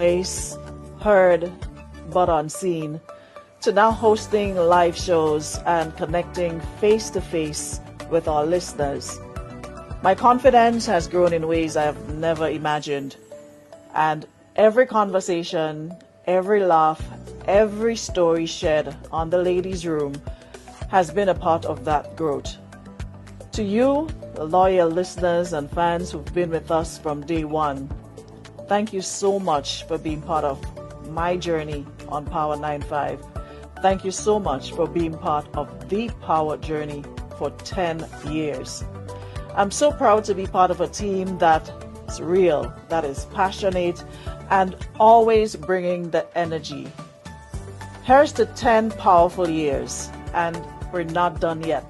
voice, heard but unseen, to now hosting live shows and connecting face to face with our listeners. My confidence has grown in ways I have never imagined, and every conversation, every laugh, every story shared on the Ladies' Room has been a part of that growth. To you, the loyal listeners and fans who've been with us from day one, thank you so much for being part of my journey on Power 95. Thank you so much for being part of the Power journey for 10 years. I'm so proud to be part of a team that is real, that is passionate, and always bringing the energy. Here's to 10 powerful years, and we're not done yet.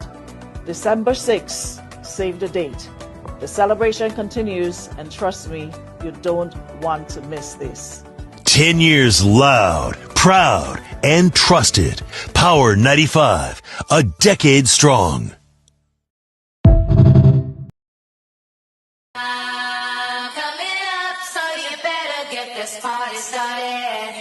December 6th, save the date. The celebration continues, and trust me, you don't want to miss this. 10 years loud, proud, and trusted. Power 95, a decade strong. I'm coming up, so you better get this party started.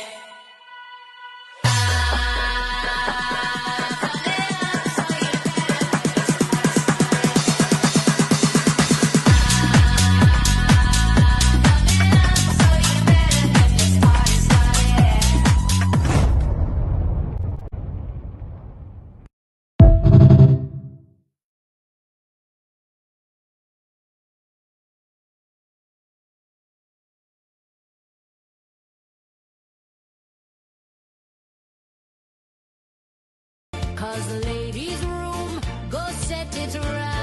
Cause the ladies' room, go set it right.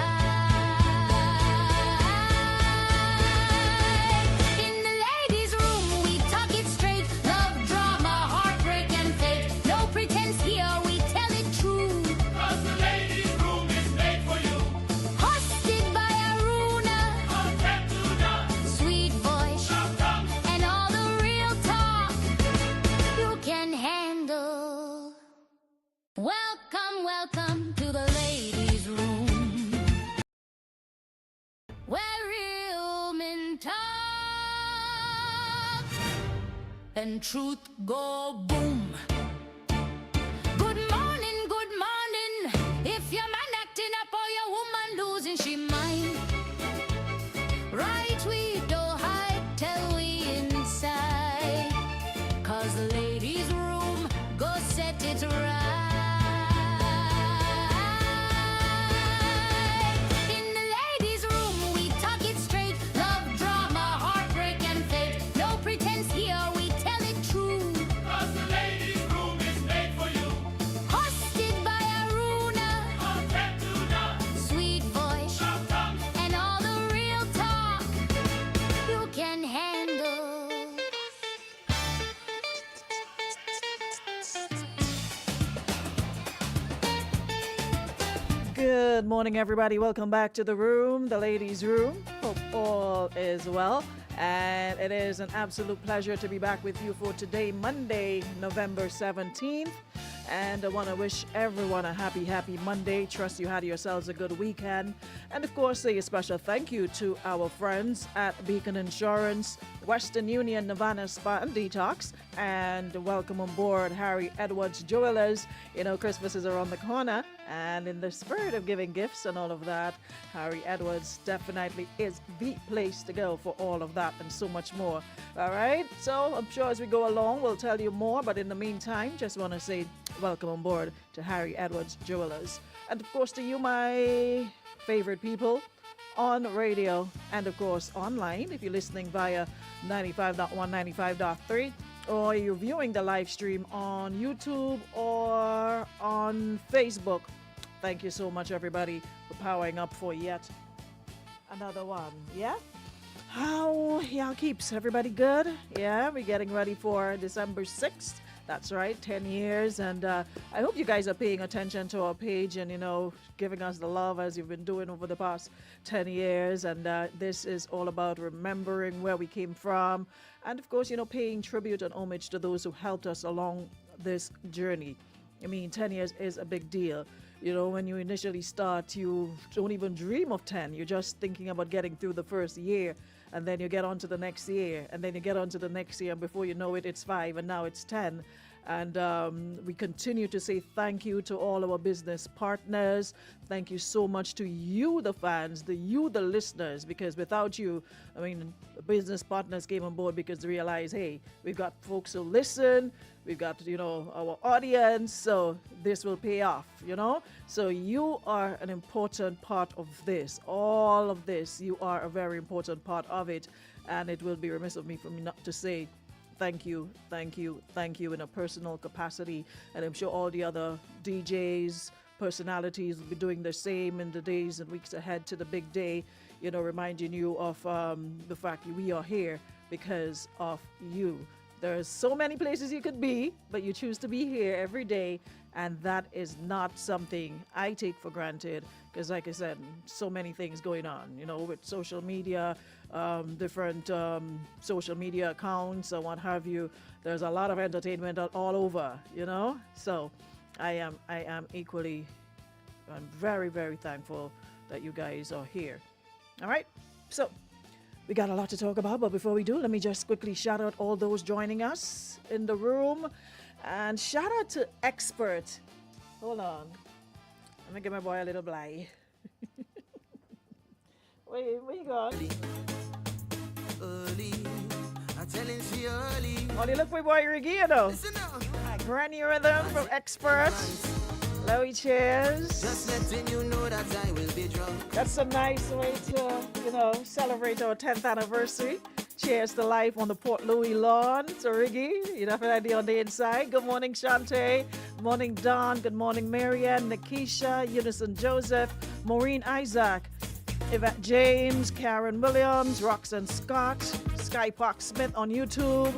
In the ladies' room, we talk it straight. Love, drama, heartbreak, and fate. No pretense here, we tell it true. Cause the ladies' room is made for you. Hosted by Aruna, Tempuna, sweet voice, Chum Chum. and all the real talk you can handle. Welcome, welcome to the ladies' room, where real men talk and truth go boom. Good morning, good morning. If your man acting up or your woman losing she mind, right we don't hide, tell we inside. Cause the ladies' room, go set it right. In the ladies' room, we talk it straight. Love, drama, heartbreak, and fate. No pretense here, we tell it true. Cause the ladies' room is made for you. Hosted by Aruna, Tempuna, sweet voice, Chum Chum. and all the real talk you can handle. Good morning, everybody. Welcome back to the room, the Ladies' Room. Hope all is well. And it is an absolute pleasure to be back with you for today, Monday, November 17th. And I want to wish everyone a happy Monday. Trust you had yourselves a good weekend. And of course, say a special thank you to our friends at Beacon Insurance, Western Union, Nirvana Spa and Detox. And welcome on board Harry Edwards Jewelers. You know, Christmas is around the corner. And in the spirit of giving gifts and all of that, Harry Edwards definitely is the place to go for all of that and so much more. All right? So I'm sure as we go along, we'll tell you more. But in the meantime, just want to say welcome on board to Harry Edwards Jewelers. And of course to you, my favorite people on radio and of course online, if you're listening via 95.1, 95.3, or you're viewing the live stream on YouTube or on Facebook. Thank you so much, everybody, for powering up for yet another one. Yeah? How y'all keeps? Everybody good? Yeah, we're getting ready for December 6th. That's right, 10 years. And I hope you guys are paying attention to our page and, you know, giving us the love as you've been doing over the past 10 years. And this is all about remembering where we came from. And, of course, you know, paying tribute and homage to those who helped us along this journey. I mean, 10 years is a big deal. You know, when you initially start, you don't even dream of 10. You're just thinking about getting through the first year, and then you get on to the next year, and then you get on to the next year, and before you know it, it's 5, and now it's 10. And we continue to say thank you to all our business partners. Thank you so much to you, the fans, the listeners, because without you, I mean, business partners came on board because they realized, hey, we've got folks who listen, we've got, our audience, so this will pay off, So you are an important part of this. All of this, you are a very important part of it, and it will be remiss of me for me not to say thank you in a personal capacity. And I'm sure all the other DJs, personalities will be doing the same in the days and weeks ahead to the big day, reminding you of the fact that we are here because of you. There's so many places you could be, but you choose to be here every day, and that is not something I take for granted because, like I said, so many things going on, with social media, different social media accounts and what have you. There's a lot of entertainment all over, So I am equally, I'm very, very thankful that you guys are here. All right, so we got a lot to talk about, but before we do, let me just quickly shout out all those joining us in the room. And shout out to Expert. Hold on. Let me give my boy a little bly. Where you going? Early. I'm telling she early. Oh, you look for boy Riggy, though. Listen now. Granny Rhythm from Expert. Lowy cheers. Just letting you know that I will be drunk. That's a nice way to, celebrate our 10th anniversary. Cheers to life on the Port Louis lawn. So, Riggy, you have an idea on the inside. Good morning, Shantae. Good morning, Don. Good morning, Marianne, Nikisha, Unison Joseph, Maureen Isaac, Yvette James, Karen Williams, Roxanne Scott, Sky Park Smith on YouTube.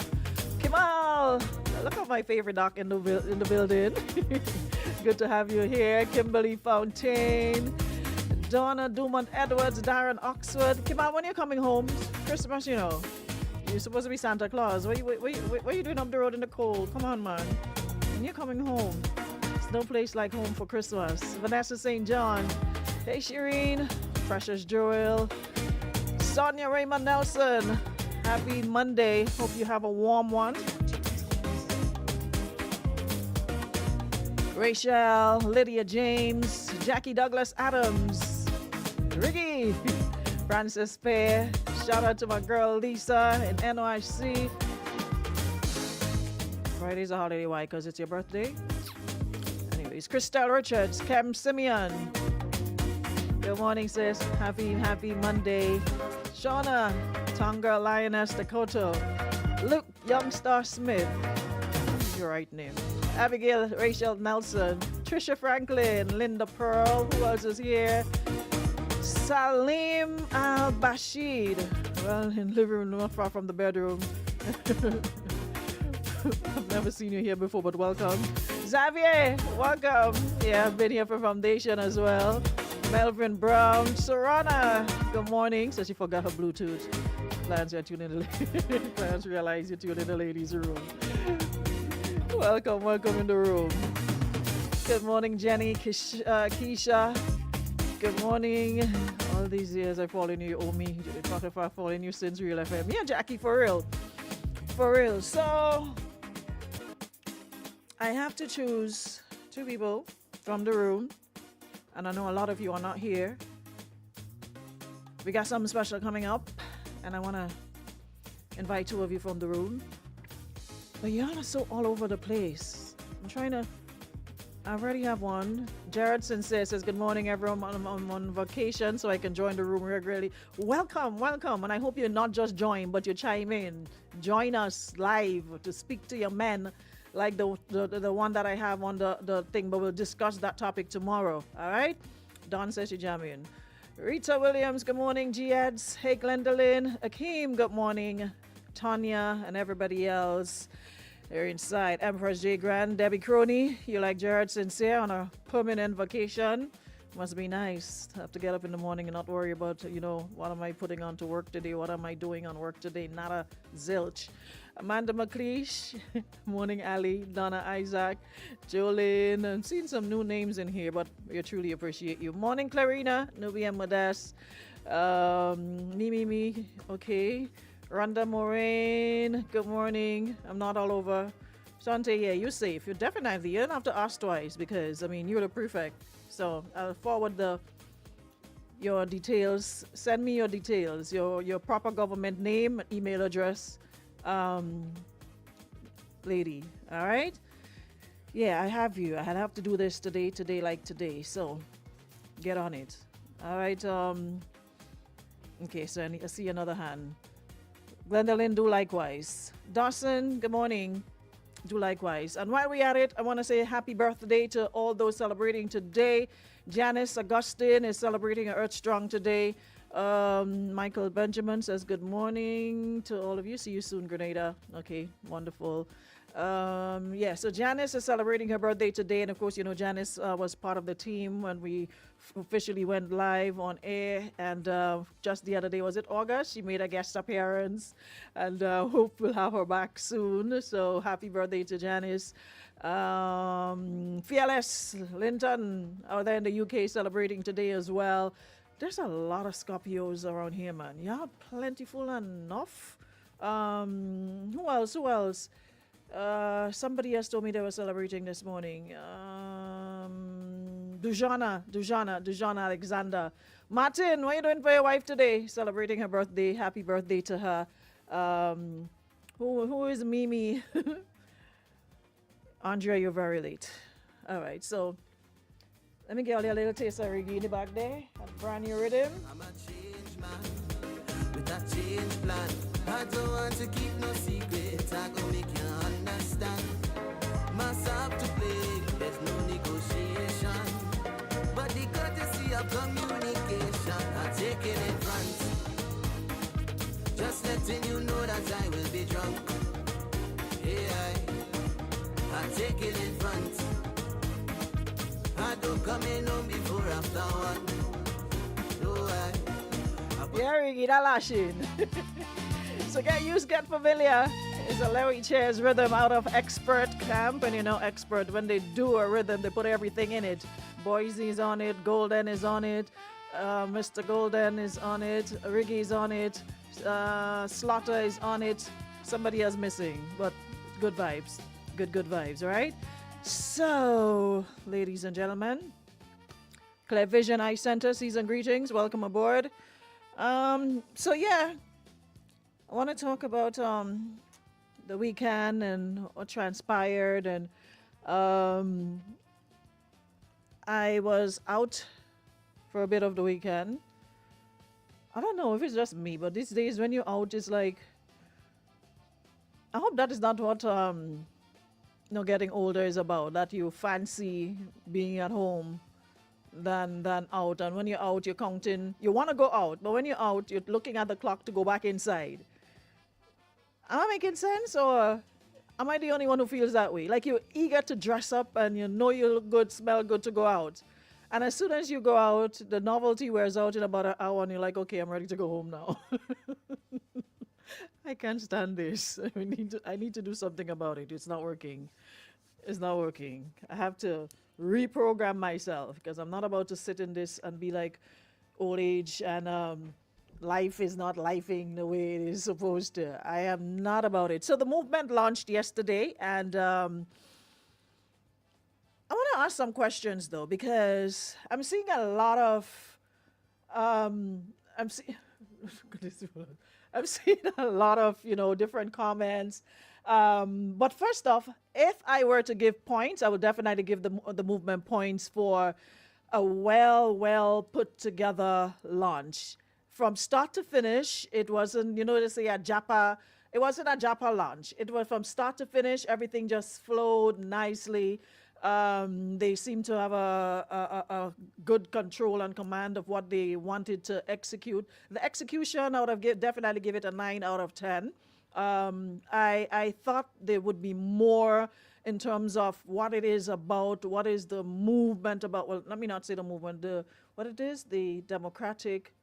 Kimal, look at my favorite doc in the building. Good to have you here. Kimberly Fontaine, Donna Dumont Edwards, Darren Oxford. Kimal, when you're coming home, Christmas, you're supposed to be Santa Claus. What are you doing up the road in the cold? Come on, man. When you're coming home, there's no place like home for Christmas. Vanessa St. John. Hey, Shireen. Precious Joel. Sonia Raymond Nelson. Happy Monday. Hope you have a warm one. Rachel, Lydia James, Jackie Douglas Adams, Ricky, Francis Fair. Shout out to my girl Lisa in NYC. Friday's a holiday, why? Because it's your birthday? Anyways, Christelle Richards, Cam Simeon. Good morning, sis. Happy Monday. Shauna, Tonga Lioness Dakota. Luke Youngstar Smith. That's your right name. Abigail Rachel Nelson. Trisha Franklin. Linda Pearl. Who else is here? Salim Al Bashid. Well, in living room, not far from the bedroom. I've never seen you here before, but welcome. Xavier, welcome. Yeah, I've been here for Foundation as well. Melvin Brown, Sorana, good morning. So she forgot her Bluetooth. Plans you're tuning in. Plans realize you're tuning in the ladies' room. Welcome in the room. Good morning, Jenny, Keisha. Good morning. All these years I've followed you, owe me. If I've followed you since Real FM. Me and Jackie, for real. For real. So, I have to choose two people from the room. And I know a lot of you are not here. We got something special coming up. And I want to invite two of you from the room. But y'all are so all over the place. I already have one. Jared Sincere says, good morning, everyone. I'm on vacation, so I can join the room regularly. Welcome. And I hope you not just join, but you chime in. Join us live to speak to your men, like the one that I have on the thing, but we'll discuss that topic tomorrow. All right? Don says you jam in. Rita Williams, good morning. G-Eds. Hey, Glendolyn. Akeem, good morning. Tanya and everybody else. They're inside. Empress J. Grand, Debbie Crony, you like Jared Sincere on a permanent vacation. Must be nice to have to get up in the morning and not worry about, what am I putting on to work today? What am I doing on work today? Not a zilch. Amanda McLeish, morning Ali, Donna Isaac, Jolene. I'm seeing some new names in here, but we truly appreciate you. Morning, Clarina, Nubia Modas, Mimi, okay. Rhonda Moraine, good morning. I'm not all over. Shante, yeah, you're safe. You don't have to ask twice because, you're the prefect. So I'll forward your details. Send me your details, your proper government name, email address, lady. All right? Yeah, I have you. I have to do this today like today. So get on it. All right. Okay, so I see another hand. Gwendolyn, do likewise. Dawson, good morning. Do likewise. And while we're at it, I want to say happy birthday to all those celebrating today. Janice Augustine is celebrating Earth Strong today. Michael Benjamin says good morning to all of you. See you soon, Grenada. Okay, wonderful. So Janice is celebrating her birthday today. And of course, Janice was part of the team when we officially went live on air. And just the other day, was it August? She made a guest appearance. And hope we'll have her back soon. So happy birthday to Janice. Fearless Linton out there in the UK celebrating today as well. There's a lot of Scorpios around here, man. Yeah, plentiful enough. Who else? Somebody else told me they were celebrating this morning. Dujana Alexander. Martin, what are you doing for your wife today? Celebrating her birthday. Happy birthday to her. Who is Mimi? Andrea, you're very late. All right, so let me get you a little taste of reggae in the back there. A brand new rhythm. I'm a change man with a change plan. I don't want to keep no secret. I go make you understand. Must have to play. There's no negotiation. But the courtesy of communication, I take it in front. Just letting you know that I will be drunk. Yeah, I take it in front. I don't come in home before after one. No, Yeah, Ricky, that lashing. So get used, get familiar. It's a Larry Chairs rhythm out of Expert Camp. And Expert, when they do a rhythm, they put everything in it. Boise's on it, Golden is on it, Mr. Golden is on it, Riggy's on it, Slaughter is on it. Somebody else missing, but good vibes. Good vibes, all right? So, ladies and gentlemen, Clear Vision Eye Center, season greetings. Welcome aboard. I want to talk about the weekend and what transpired. And I was out for a bit of the weekend. I don't know if it's just me, but these days when you're out, it's like, I hope that is not what getting older is about, that you fancy being at home than out. And when you're out, you're counting, you want to go out, but when you're out, you're looking at the clock to go back inside. Am I making sense, or am I the only one who feels that way? Like, you're eager to dress up and you look good, smell good to go out. And as soon as you go out, the novelty wears out in about an hour and you're like, okay, I'm ready to go home now. I can't stand this. I need to do something about it. It's not working. I have to reprogram myself because I'm not about to sit in this and be like old age and life is not lifing the way it is supposed to. I am not about it. So the movement launched yesterday, and I want to ask some questions though, because I'm seeing a lot of I'm seeing a lot of different comments. But first off, if I were to give points, I would definitely give the movement points for a well put together launch. From start to finish, it wasn't, they say a Japa, it wasn't a Japa launch. It was from start to finish, everything just flowed nicely. They seem to have a good control and command of what they wanted to execute. The execution, I would have definitely give it a 9 out of 10. I thought there would be more in terms of what it is about, what is the movement about. Well, let me not say the movement. What it is, the Democratic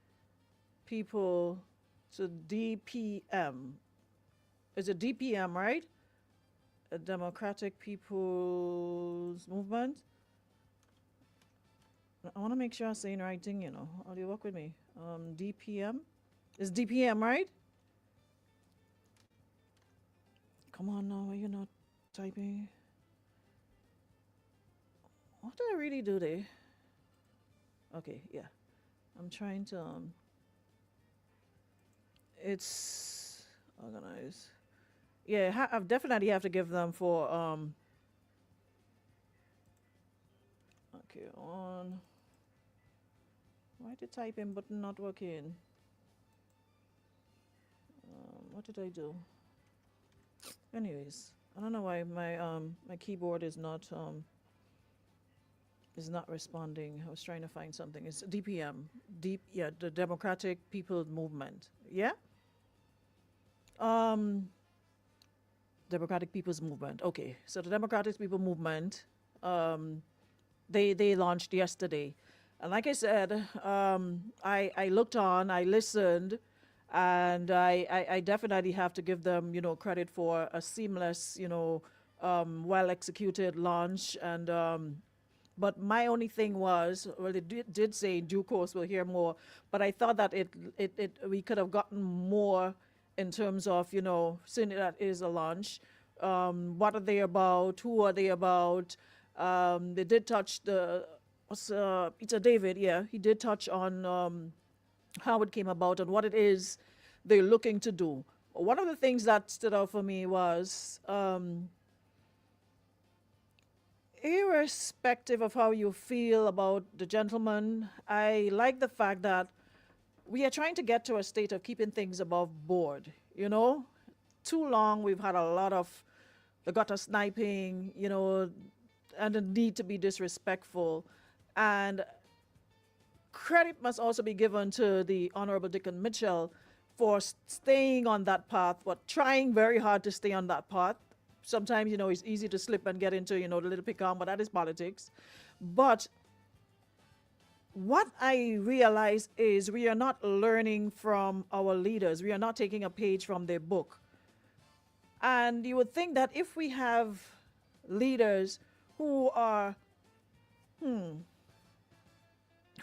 People, so DPM. Is it DPM, right? A Democratic People's Movement. I want to make sure I'm saying the right thing, you know. How do you work with me? DPM? It's DPM, right? Come on now, you're not typing. What did I really do there? Okay, yeah. I'm trying to, it's organized. Yeah, I definitely have to give them for, okay, on. Why the typing button not working? What did I do? Anyways, I don't know why my keyboard is not responding. I was trying to find something. It's DPM, yeah, the Democratic People's Movement. Yeah. Democratic People's Movement. Okay, so the Democratic People Movement, they launched yesterday, and like I said, I looked on, I listened, and I definitely have to give them, you know, credit for a seamless, you know, well executed launch. And but my only thing was, well, it did say in due course we'll hear more, but I thought that we could have gotten more in terms of, you know, seeing that it is a launch. What are they about? Who are they about? They did touch Peter David, yeah, he did touch on how it came about and what it is they're looking to do. One of the things that stood out for me was, irrespective of how you feel about the gentleman, I like the fact that we are trying to get to a state of keeping things above board. You know, too long we've had a lot of the gutter sniping, you know, and the need to be disrespectful. And credit must also be given to the Honorable Dickon Mitchell for staying on that path, but trying very hard to stay on that path. Sometimes, you know, it's easy to slip and get into, you know, the little pecan, but that is politics. But what I realize is we are not learning from our leaders. We are not taking a page from their book. And you would think that if we have leaders who are, who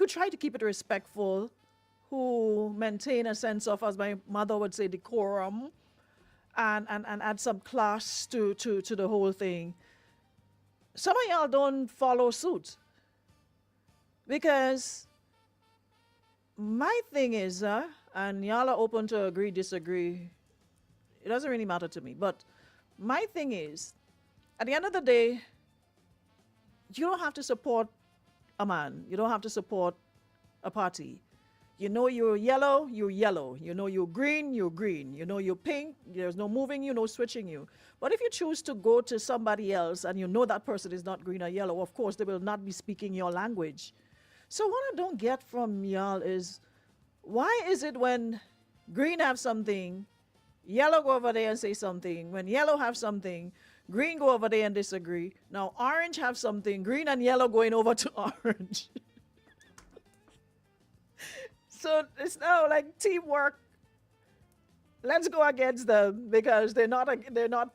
try to keep it respectful, who maintain a sense of, as my mother would say, decorum, and add some class to the whole thing, some of y'all don't follow suit. Because my thing is, and y'all are open to agree, disagree, it doesn't really matter to me, but my thing is, at the end of the day, you don't have to support a man. You don't have to support a party. You know you're yellow, you're yellow. You know you're green, you're green. You know you're pink, there's no moving you, no switching you. But if you choose to go to somebody else and you know that person is not green or yellow, of course they will not be speaking your language. So what I don't get from y'all is, why is it when green have something, yellow go over there and say something, when yellow have something, green go over there and disagree, now orange have something, green and yellow going over to orange. So it's now like teamwork. Let's go against them because they're not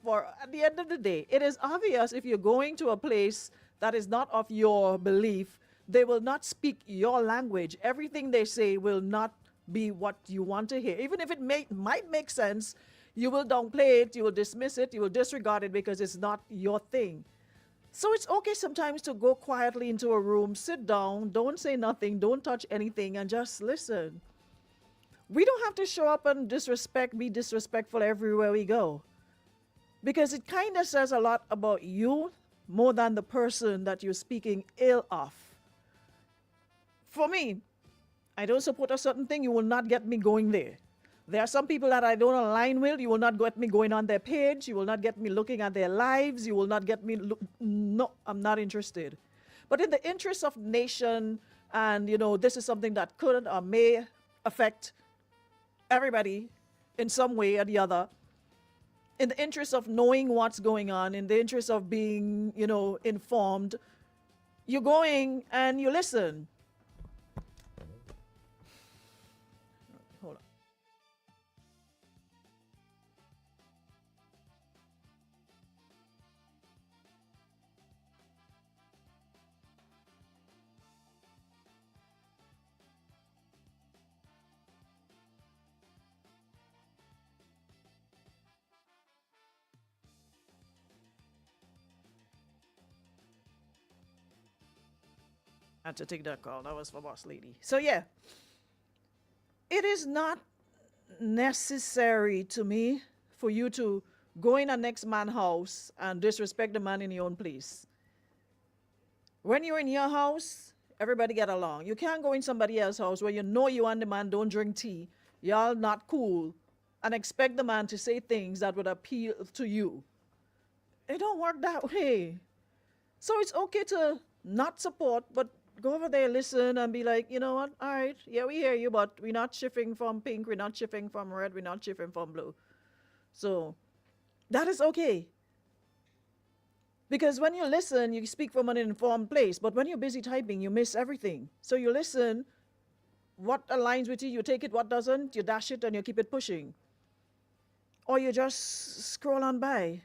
for, at the end of the day, it is obvious if you're going to a place that is not of your belief, they will not speak your language. Everything they say will not be what you want to hear. Even if it might make sense, you will downplay it, you will dismiss it, you will disregard it because it's not your thing. So it's okay sometimes to go quietly into a room, sit down, don't say nothing, don't touch anything, and just listen. We don't have to show up and be disrespectful everywhere we go. Because it kind of says a lot about you more than the person that you're speaking ill of. For me, I don't support a certain thing, you will not get me going there. There are some people that I don't align with. You will not get me going on their page. You will not get me looking at their lives. You will not get me, no, I'm not interested. But in the interest of nation, and you know, this is something that could or may affect everybody in some way or the other, in the interest of knowing what's going on, in the interest of being, informed, you're going and you listen. Hold on. I had to take that call. That was for boss lady. So yeah, it is not necessary to me for you to go in a next man's house and disrespect the man in your own place. When you're in your house, everybody get along. You can't go in somebody else's house where you know you and the man don't drink tea, y'all not cool, and expect the man to say things that would appeal to you. It don't work that way. So it's okay to not support, but go over there, listen, and be like, you know what? All right, yeah, we hear you, but we're not shifting from pink, we're not shifting from red, we're not shifting from blue. So that is okay. Because when you listen, you speak from an informed place. But when you're busy typing, you miss everything. So you listen, what aligns with you, you take it, what doesn't, you dash it, and you keep it pushing. Or you just scroll on by.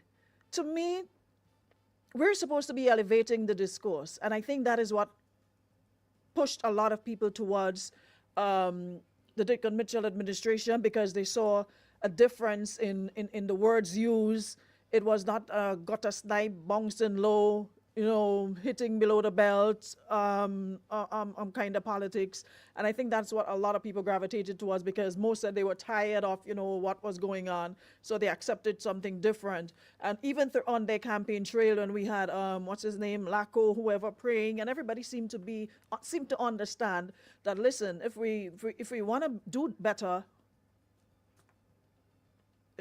To me, we're supposed to be elevating the discourse. And I think that is what pushed a lot of people towards the Dickon Mitchell administration, because they saw a difference in the words used. It was not gutter snipe, bouncing low, hitting below the belt, kind of politics. And I think that's what a lot of people gravitated towards, because most said they were tired of, what was going on. So they accepted something different. And even on their campaign trail, when we had, what's his name, Laco, whoever, praying, and everybody seemed to understand that, listen, if we want to do better,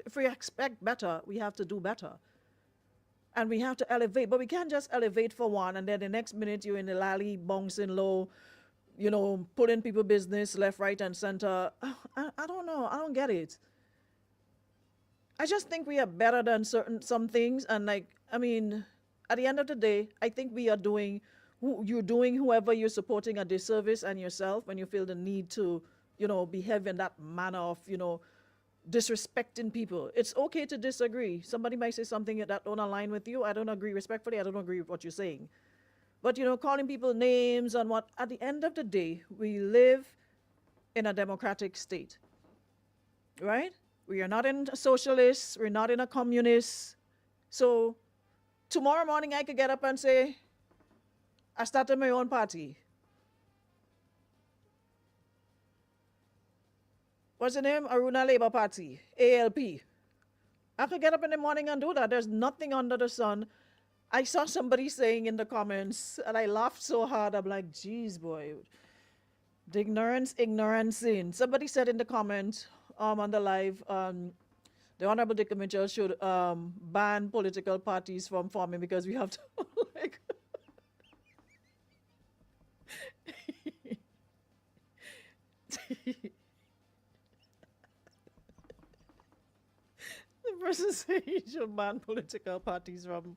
if we expect better, we have to do better. And we have to elevate. But we can't just elevate for one, and then the next minute you're in the lally, bouncing low, pulling people business left, right, and center. I don't know. I don't get it. I just think we are better than some things. And at the end of the day, I think we are doing, you're doing whoever you're supporting a disservice, and yourself, when you feel the need to, behave in that manner of, disrespecting people. It's okay to disagree. Somebody might say something that don't align with you. I don't agree respectfully. I don't agree with what you're saying. But, calling people names and what, at the end of the day, we live in a democratic state, right? We are not in a socialist. We're not in a communist. So tomorrow morning I could get up and say, I started my own party. What's the name? Aruna Labour Party, ALP. I could get up in the morning and do that. There's nothing under the sun. I saw somebody saying in the comments, and I laughed so hard, I'm like, geez, boy. The ignorance in. Somebody said in the comment on the live, the Honorable Dickon Mitchell should ban political parties from forming, because we have to, like... The person saying you should ban political parties from,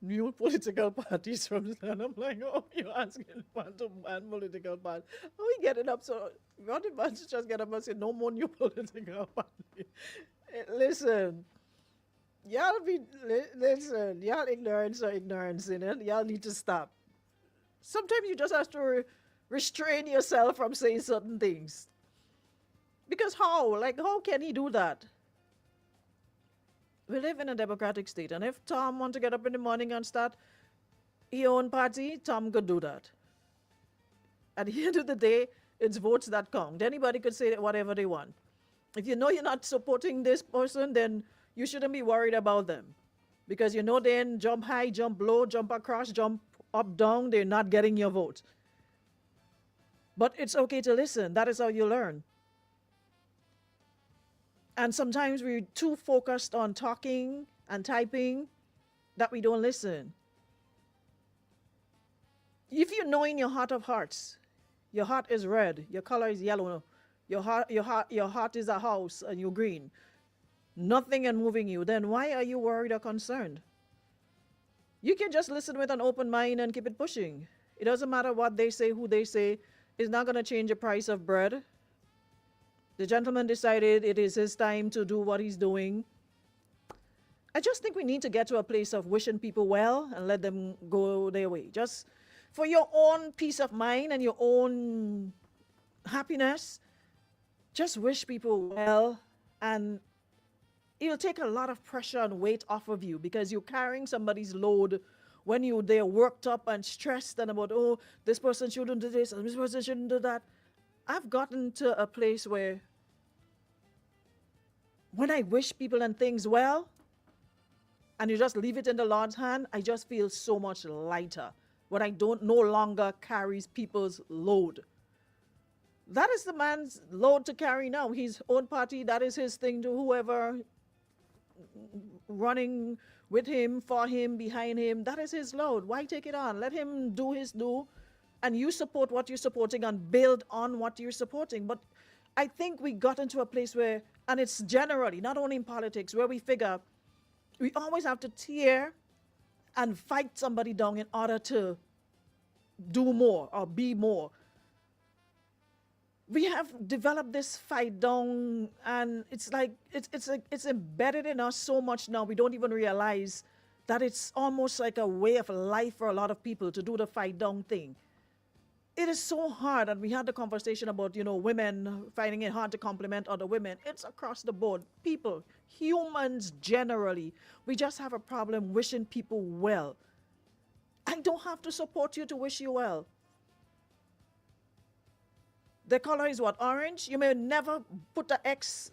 new political parties from, and I'm like, oh, you're asking man to ban political parties. How we getting up? So, what if man just get up and say, no more new political parties? Listen, y'all ignorance or ignorance in it. Y'all need to stop. Sometimes you just have to restrain yourself from saying certain things. Because how? Like, how can he do that? We live in a democratic state, and if Tom wants to get up in the morning and start his own party, Tom could do that. At the end of the day, it's votes that count. Anybody could say whatever they want. If you know you're not supporting this person, then you shouldn't be worried about them. Because you know then jump high, jump low, jump across, jump up, down, they're not getting your vote. But it's okay to listen. That is how you learn. And sometimes we're too focused on talking and typing that we don't listen. If you know in your heart of hearts, your heart is red, your color is yellow, your heart is a house and you're green, nothing and moving you, then why are you worried or concerned? You can just listen with an open mind and keep it pushing. It doesn't matter what they say, who they say. It's not going to change the price of bread. The gentleman decided it is his time to do what he's doing. I just think we need to get to a place of wishing people well and let them go their way. Just for your own peace of mind and your own happiness, just wish people well, and it'll take a lot of pressure and weight off of you because you're carrying somebody's load when they're worked up and stressed and about, oh, this person shouldn't do this and this person shouldn't do that. I've gotten to a place where when I wish people and things well, and you just leave it in the Lord's hand, I just feel so much lighter when I don't no longer carries people's load. That is the man's load to carry now. His own party, that is his thing to whoever running with him, for him, behind him. That is his load. Why take it on? Let him do his do, and you support what you're supporting and build on what you're supporting. But I think we got into a place where, and it's generally, not only in politics, where we figure we always have to tear and fight somebody down in order to do more or be more. We have developed this fight down, and it's like it's embedded in us so much now we don't even realize that it's almost like a way of life for a lot of people to do the fight down thing. It is so hard, and we had the conversation about, women finding it hard to compliment other women. It's across the board. People, humans generally, we just have a problem wishing people well. I don't have to support you to wish you well. The color is what? Orange? You may never put the X,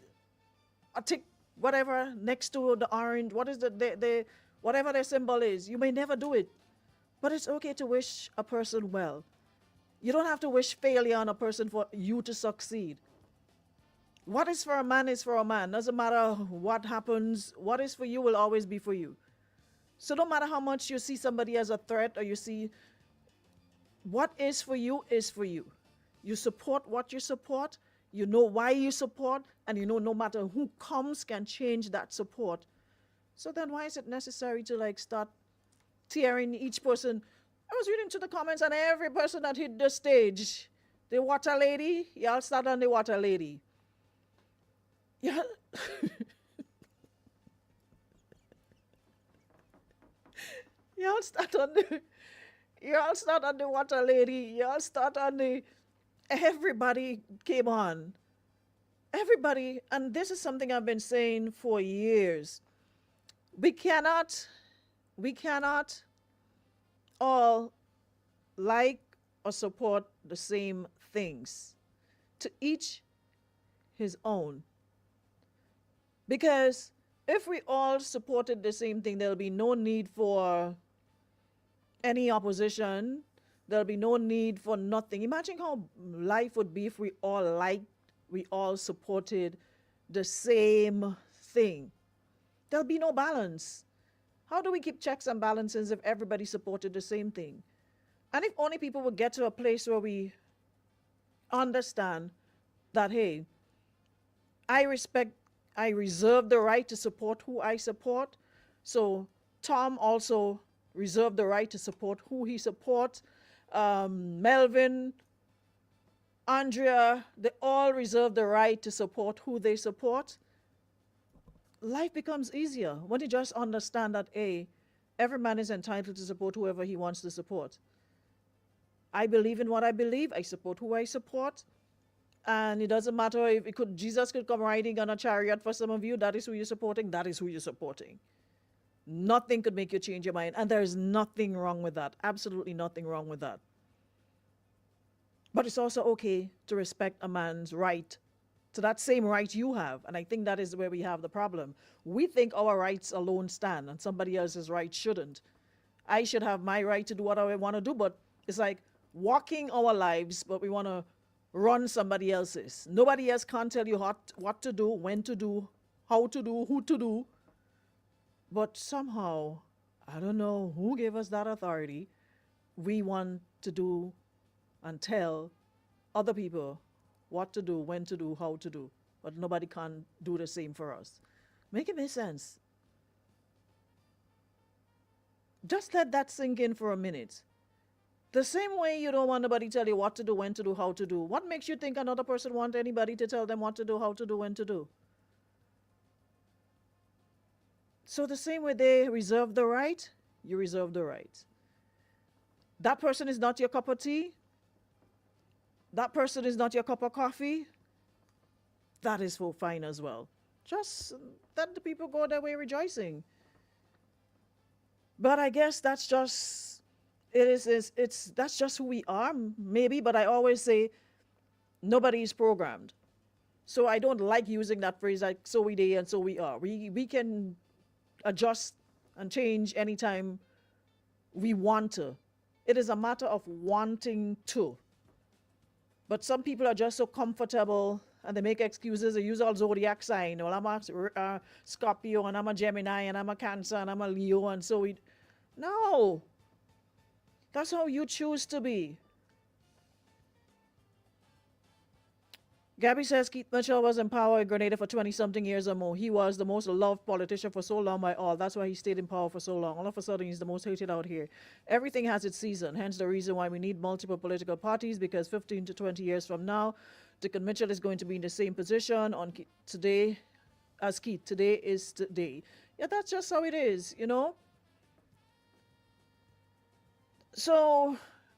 a tick, whatever, next to the orange. What is the whatever their symbol is. You may never do it. But it's okay to wish a person well. You don't have to wish failure on a person for you to succeed. What is for a man is for a man. Doesn't matter what happens. What is for you will always be for you. So no matter how much you see somebody as a threat, or you see what is for you is for you. You support what you support. You know why you support. And you know no matter who comes can change that support. So then why is it necessary to start tearing each person? I was reading to the comments, and every person that hit the stage, the water lady, y'all start on the water lady. Yeah. Y'all start on the water lady. Y'all start on the, everybody came on. Everybody, and this is something I've been saying for years. We cannot all like or support the same things. To each his own. Because if we all supported the same thing, there'll be no need for any opposition. There'll be no need for nothing. Imagine how life would be if we all supported the same thing. There'll be no balance. How do we keep checks and balances if everybody supported the same thing? And if only people would get to a place where we understand that, hey, I reserve the right to support who I support. So Tom also reserved the right to support who he supports. Melvin, Andrea, they all reserve the right to support who they support. Life becomes easier when you just understand that, every man is entitled to support whoever he wants to support. I believe in what I believe. I support who I support. And it doesn't matter if Jesus could come riding on a chariot for some of you. That is who you're supporting. That is who you're supporting. Nothing could make you change your mind. And there's nothing wrong with that. Absolutely nothing wrong with that. But it's also okay to respect a man's right to that same right you have. And I think that is where we have the problem. We think our rights alone stand and somebody else's rights shouldn't. I should have my right to do what I want to do, but it's like walking our lives, but we want to run somebody else's. Nobody else can't tell you what to do, when to do, how to do, who to do. But somehow, I don't know who gave us that authority. We want to do and tell other people what to do, when to do, how to do. But nobody can do the same for us. Make it make sense. Just let that sink in for a minute. The same way you don't want nobody tell you what to do, when to do, how to do. What makes you think another person want anybody to tell them what to do, how to do, when to do? So the same way they reserve the right, you reserve the right. That person is not your cup of tea. That person is not your cup of coffee. That is for fine as well. Just let the people go their way rejoicing. But I guess that's just that's just who we are, maybe. But I always say nobody is programmed. So I don't like using that phrase like so we they and so we are. We can adjust and change anytime we want to. It is a matter of wanting to. But some people are just so comfortable and they make excuses. They use all zodiac sign. Well, I'm a Scorpio and I'm a Gemini and I'm a Cancer and I'm a Leo and so we. No. That's how you choose to be. Gabby says Keith Mitchell was in power in Grenada for 20-something years or more. He was the most loved politician for so long by all. That's why he stayed in power for so long. All of a sudden, he's the most hated out here. Everything has its season. Hence the reason why we need multiple political parties, because 15 to 20 years from now, Dickon Mitchell is going to be in the same position on today as Keith. Today is today. Yeah, that's just how it is, you know? So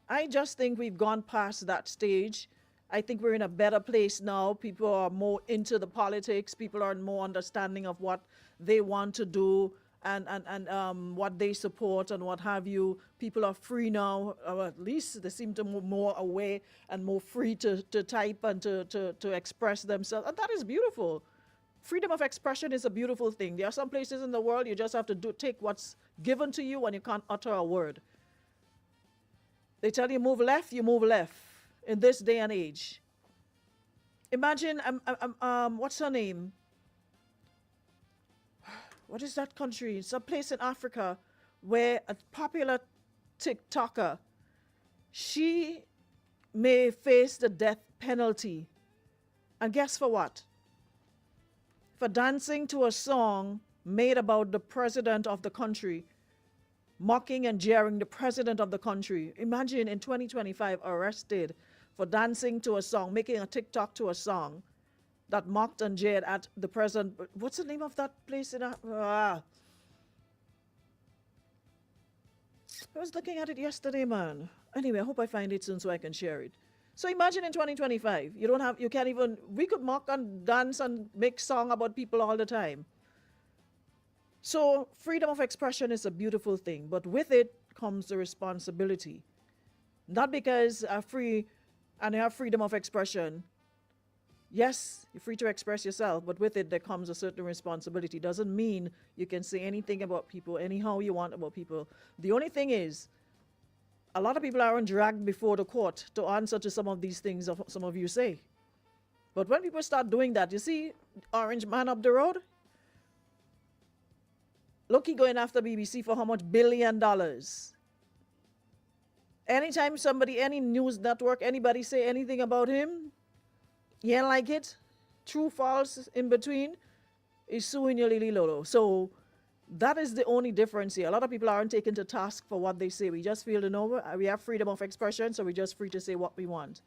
I just think we've gone past that stage. I think we're in a better place now. People are more into the politics. People are more understanding of what they want to do and what they support and what have you. People are free now, or at least they seem to be more aware and more free to type and to express themselves. And that is beautiful. Freedom of expression is a beautiful thing. There are some places in the world you just have to take what's given to you and you can't utter a word. They tell you move left, you move left. In this day and age, imagine what's her name? What is that country? It's a place in Africa where a popular TikToker, she may face the death penalty, and guess for what? For dancing to a song made about the president of the country, mocking and jeering the president of the country. Imagine in 2025 arrested for dancing to a song, making a TikTok to a song that mocked and jeered at the president. What's the name of that place in I was looking at it yesterday, man. Anyway, I hope I find it soon so I can share it. So imagine in 2025, we could mock and dance and make song about people all the time. So freedom of expression is a beautiful thing, but with it comes the responsibility. Not because I'm free and I have freedom of expression. Yes, you're free to express yourself, but with it there comes a certain responsibility. Doesn't mean you can say anything about people, anyhow you want about people. The only thing is, a lot of people aren't dragged before the court to answer to some of these things some of you say. But when people start doing that, you see Orange Man up the road? Look, he going after BBC for how much $1 billion? Anytime somebody, any news network, anybody say anything about him, you ain't like it, true, false, in between, is suing your lily lolo. So that is the only difference here. A lot of people aren't taken to task for what they say. We just feel, we have freedom of expression, so we're just free to say what we want.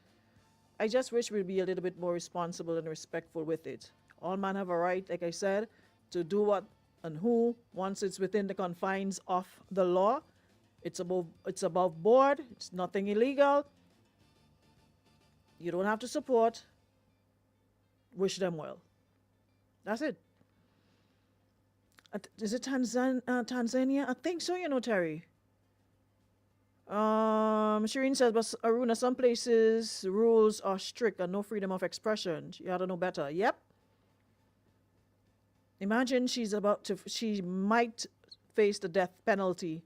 I just wish we'd be a little bit more responsible and respectful with it. All men have a right, like I said, to do what and who, once it's within the confines of the law. It's above board. It's nothing illegal. You don't have to support. Wish them well. That's it. Is it Tanzania? I think so, Terry. Shireen says, but Aruna, some places rules are strict and no freedom of expression. You ought to know better. Yep. Imagine she might face the death penalty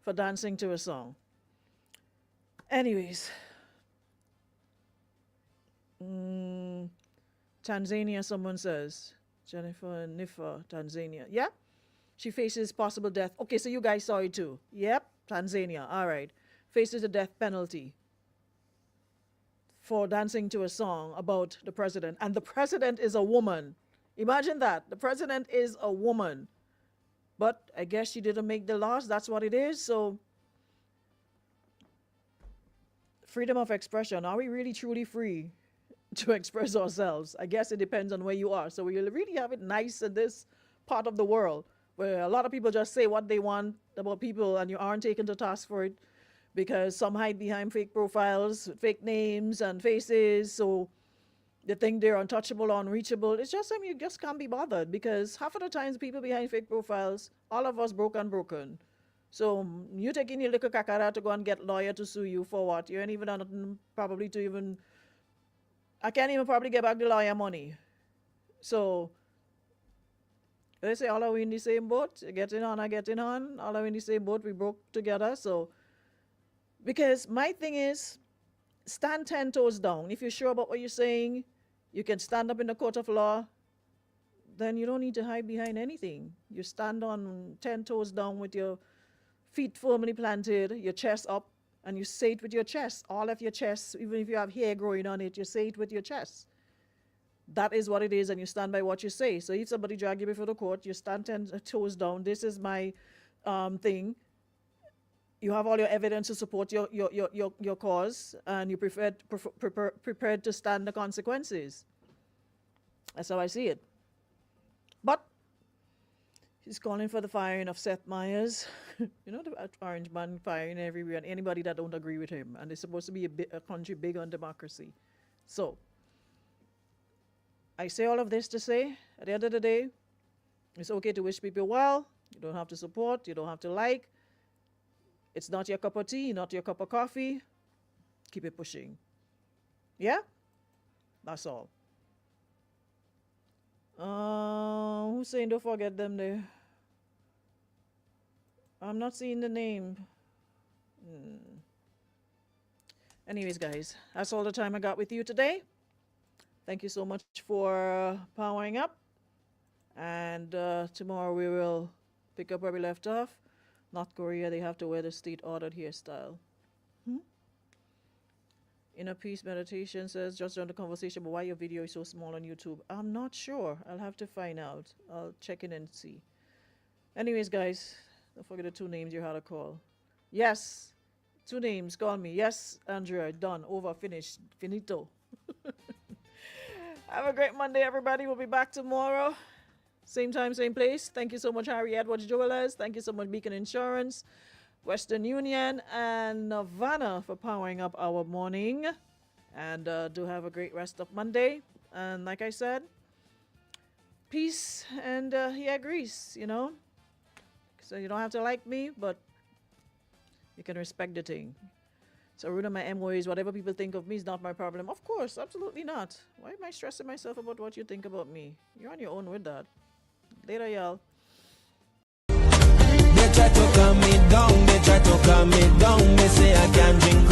for dancing to a song. Anyways. Tanzania, someone says. Jennifer Nifa, Tanzania. Yep. She faces possible death. Okay, so you guys saw it too. Yep. Tanzania. All right. Faces a death penalty for dancing to a song about the president. And the president is a woman. Imagine that. The president is a woman. But I guess she didn't make the laws. That's what it is. So, freedom of expression. Are we really truly free to express ourselves? I guess it depends on where you are. So, we really have it nice in this part of the world where a lot of people just say what they want about people and you aren't taken to task for it because some hide behind fake profiles, fake names and faces. So, they think they're untouchable or unreachable. It's just you just can't be bothered because half of the times people behind fake profiles, all of us broken. So you taking your little kakara to go and get lawyer to sue you for what? You ain't even done probably to even, I can't even probably get back the lawyer money. So they say all are we in the same boat? Getting on, I getting on. All are we in the same boat? We broke together. So because my thing is, stand 10 toes down. If you're sure about what you're saying, you can stand up in the court of law, then you don't need to hide behind anything. You stand on 10 toes down with your feet firmly planted, your chest up, and you say it with your chest. All of your chest, even if you have hair growing on it, you say it with your chest. That is what it is, and you stand by what you say. So if somebody drag you before the court, you stand 10 toes down. This is my thing. You have all your evidence to support your cause, and you're prepared to stand the consequences. That's how I see it. But he's calling for the firing of Seth Meyers. You know, the orange man firing everywhere, and anybody that don't agree with him. And it's supposed to be a country big on democracy. So, I say all of this to say, at the end of the day, it's okay to wish people well. You don't have to support. You don't have to like. It's not your cup of tea, not your cup of coffee. Keep it pushing. Yeah? That's all. Who's saying don't forget them there? I'm not seeing the name. Anyways, guys, that's all the time I got with you today. Thank you so much for powering up. And tomorrow we will pick up where we left off. North Korea, they have to wear the state-ordered hairstyle. Inner Peace Meditation says, just on the conversation, but why your video is so small on YouTube? I'm not sure. I'll have to find out. I'll check in and see. Anyways, guys, don't forget the 2 names you had to call. Yes, 2 names, call me. Yes, Andrea, done, over, finished, finito. Have a great Monday, everybody. We'll be back tomorrow. Same time, same place. Thank you so much, Harry Edwards Jewelers. Thank you so much, Beacon Insurance, Western Union, and Nirvana for powering up our morning. And do have a great rest of Monday. And like I said, peace. And he agrees, you know. So you don't have to like me, but you can respect the thing. So root of my MO is whatever people think of me is not my problem. Of course, absolutely not. Why am I stressing myself about what you think about me? You're on your own with that. Later, y'all. They try to calm me down, they say I can't drink